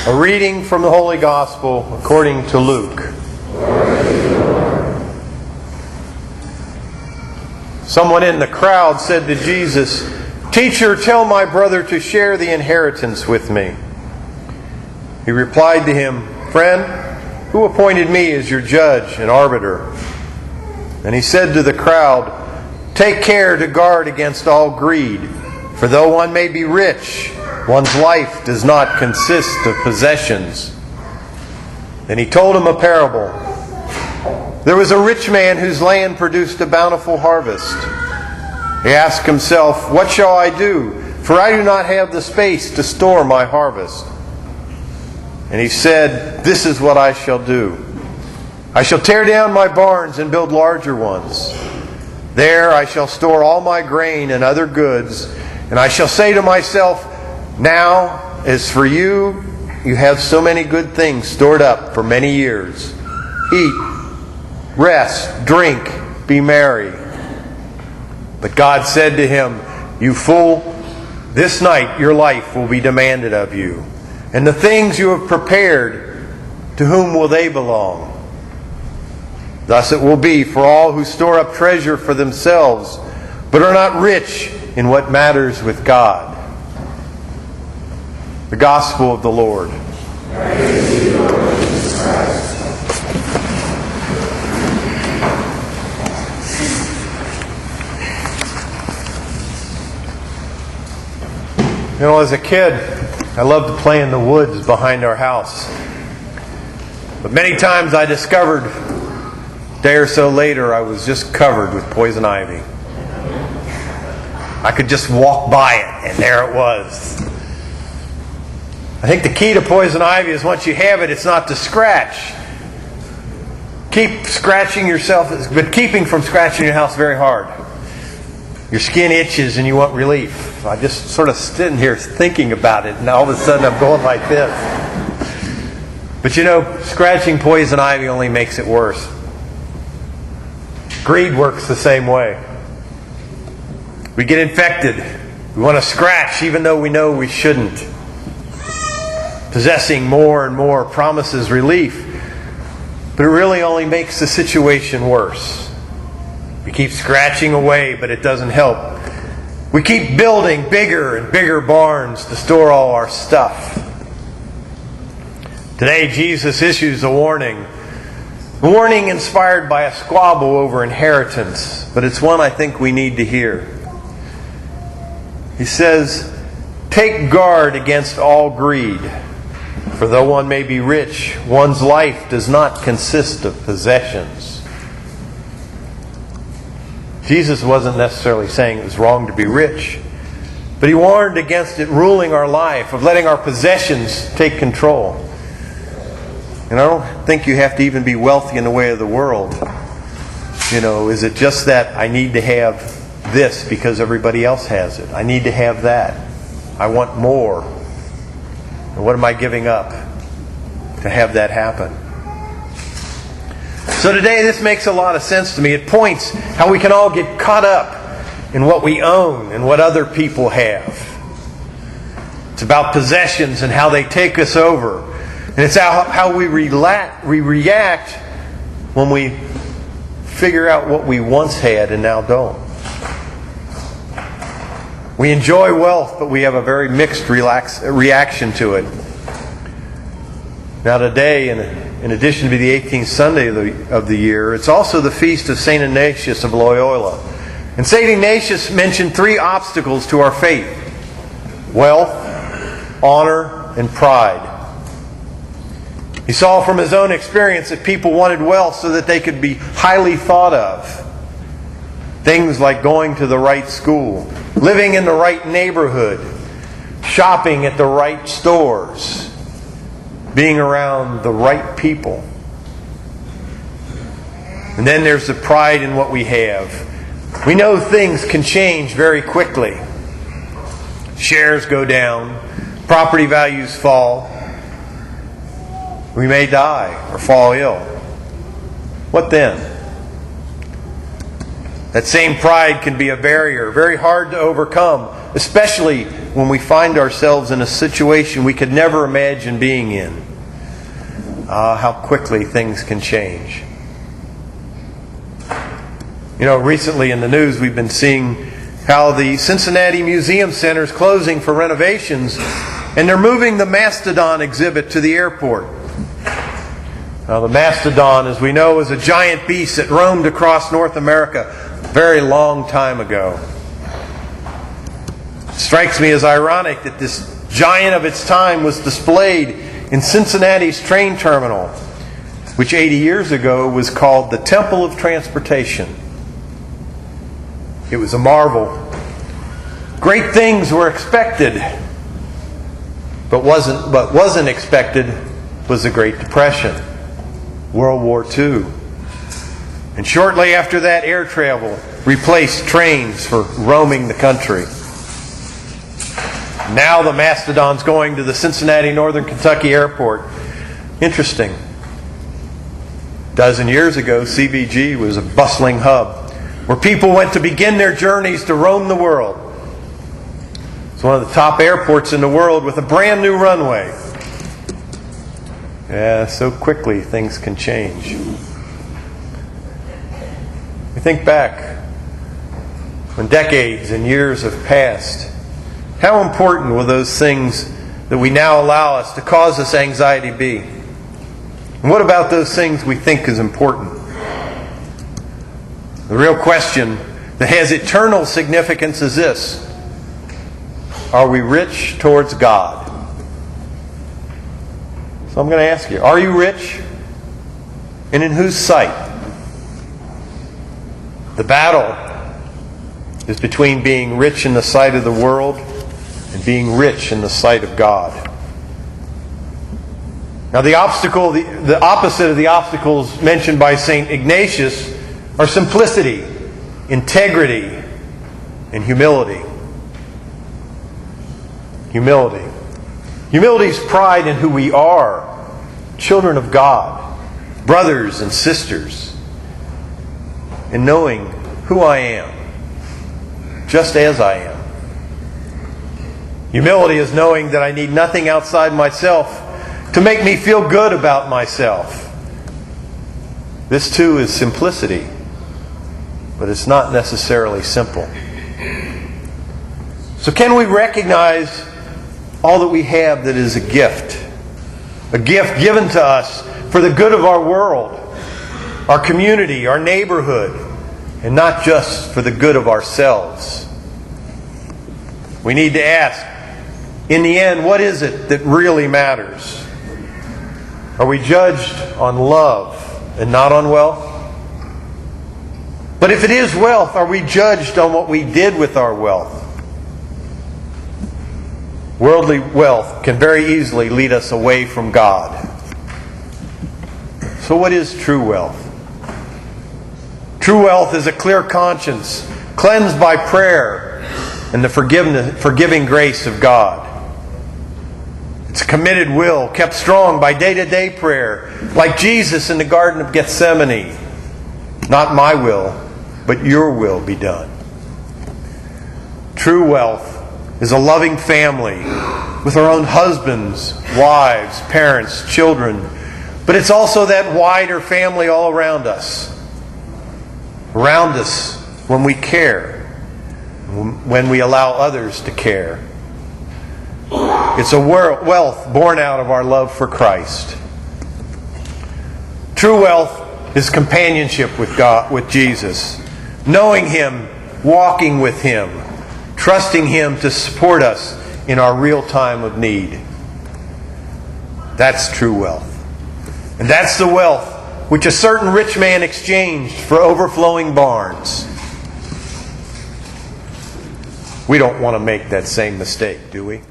A reading from the Holy Gospel according to Luke. Someone in the crowd said to Jesus, "Teacher, tell my brother to share the inheritance with me." He replied to him, "Friend, who appointed me as your judge and arbiter?" And he said to the crowd, "Take care to guard against all greed, for though one may be rich, one's life does not consist of possessions." Then he told him a parable. There was a rich man whose land produced a bountiful harvest. He asked himself, "What shall I do? For I do not have the space to store my harvest." And he said, "This is what I shall do. I shall tear down my barns and build larger ones. There I shall store all my grain and other goods, and I shall say to myself, 'Now, as for you, you have so many good things stored up for many years. Eat, rest, drink, be merry.' But God said to him, 'You fool, this night your life will be demanded of you. And the things you have prepared, to whom will they belong?' Thus it will be for all who store up treasure for themselves, but are not rich in what matters with God." The Gospel of the Lord. Praise to you, Lord Jesus Christ. You know, as a kid, I loved to play in the woods behind our house. But many times I discovered, a day or so later, I was just covered with poison ivy. I could just walk by it, and there it was. I think the key to poison ivy is once you have it, it's not to scratch. Keep scratching yourself, but keeping from scratching your house very hard. Your skin itches and you want relief. I just sort of sitting here thinking about it, and all of a sudden I'm going like this. But you know, scratching poison ivy only makes it worse. Greed works the same way. We get infected. We want to scratch even though we know we shouldn't. Possessing more and more promises relief, but it really only makes the situation worse. We keep scratching away, but it doesn't help. We keep building bigger and bigger barns to store all our stuff. Today, Jesus issues a warning. A warning inspired by a squabble over inheritance, but it's one I think we need to hear. He says, "Take guard against all greed, for though one may be rich, one's life does not consist of possessions." Jesus wasn't necessarily saying it was wrong to be rich, but He warned against it ruling our life, of letting our possessions take control. And I don't think you have to even be wealthy in the way of the world. You know, is it just that I need to have this because everybody else has it? I need to have that. I want more. And what am I giving up to have that happen? So today this makes a lot of sense to me. It points how we can all get caught up in what we own and what other people have. It's about possessions and how they take us over. And it's how we react when we figure out what we once had and now don't. We enjoy wealth, but we have a very mixed reaction to it. Now today, in addition to the 18th Sunday of the year, it's also the feast of St. Ignatius of Loyola. And St. Ignatius mentioned 3 obstacles to our faith: wealth, honor, and pride. He saw from his own experience that people wanted wealth so that they could be highly thought of. Things like going to the right school, living in the right neighborhood, shopping at the right stores, being around the right people. And then there's the pride in what we have. We know things can change very quickly. Shares go down, property values fall. We may die or fall ill. What then? That same pride can be a barrier, very hard to overcome, especially when we find ourselves in a situation we could never imagine being in. How quickly things can change. You know, recently in the news we've been seeing how the Cincinnati Museum Center is closing for renovations, and they're moving the Mastodon exhibit to the airport. Now, the Mastodon, as we know, is a giant beast that roamed across North America a very long time ago. It strikes me as ironic that this giant of its time was displayed in Cincinnati's train terminal, which 80 years ago was called the Temple of Transportation. It was a marvel. Great things were expected, but wasn't expected was the Great Depression, World War II. And shortly after that, air travel replaced trains for roaming the country. Now the Mastodon's going to the Cincinnati, Northern Kentucky airport. Interesting. A dozen years ago, CVG was a bustling hub where people went to begin their journeys to roam the world. It's one of the top airports in the world with a brand new runway. Yeah, so quickly things can change. We think back when decades and years have passed. How important will those things that we now allow us to cause us anxiety be? And what about those things we think is important? The real question that has eternal significance is this: are we rich towards God? So I'm going to ask you, are you rich? And in whose sight? The battle is between being rich in the sight of the world and being rich in the sight of God. Now the opposite of the obstacles mentioned by St. Ignatius are simplicity, integrity, and humility. Humility. Humility is pride in who we are, children of God, brothers and sisters, and knowing who I am, just as I am. Humility is knowing that I need nothing outside myself to make me feel good about myself. This too is simplicity, but it's not necessarily simple. So can we recognize all that we have that is a gift given to us for the good of our world, our community, our neighborhood, and not just for the good of ourselves? We need to ask, in the end, what is it that really matters? Are we judged on love and not on wealth? But if it is wealth, are we judged on what we did with our wealth? Worldly wealth can very easily lead us away from God. So what is true wealth? True wealth is a clear conscience, cleansed by prayer and the forgiving grace of God. It's a committed will, kept strong by day-to-day prayer, like Jesus in the Garden of Gethsemane. Not my will, but your will be done. True wealth is a loving family with our own husbands, wives, parents, children. But it's also that wider family all around us. Around us when we care, when we allow others to care. It's a wealth born out of our love for Christ. True wealth is companionship with God, with Jesus. Knowing Him, walking with Him, trusting Him to support us in our real time of need. That's true wealth. And that's the wealth which a certain rich man exchanged for overflowing barns. We don't want to make that same mistake, do we?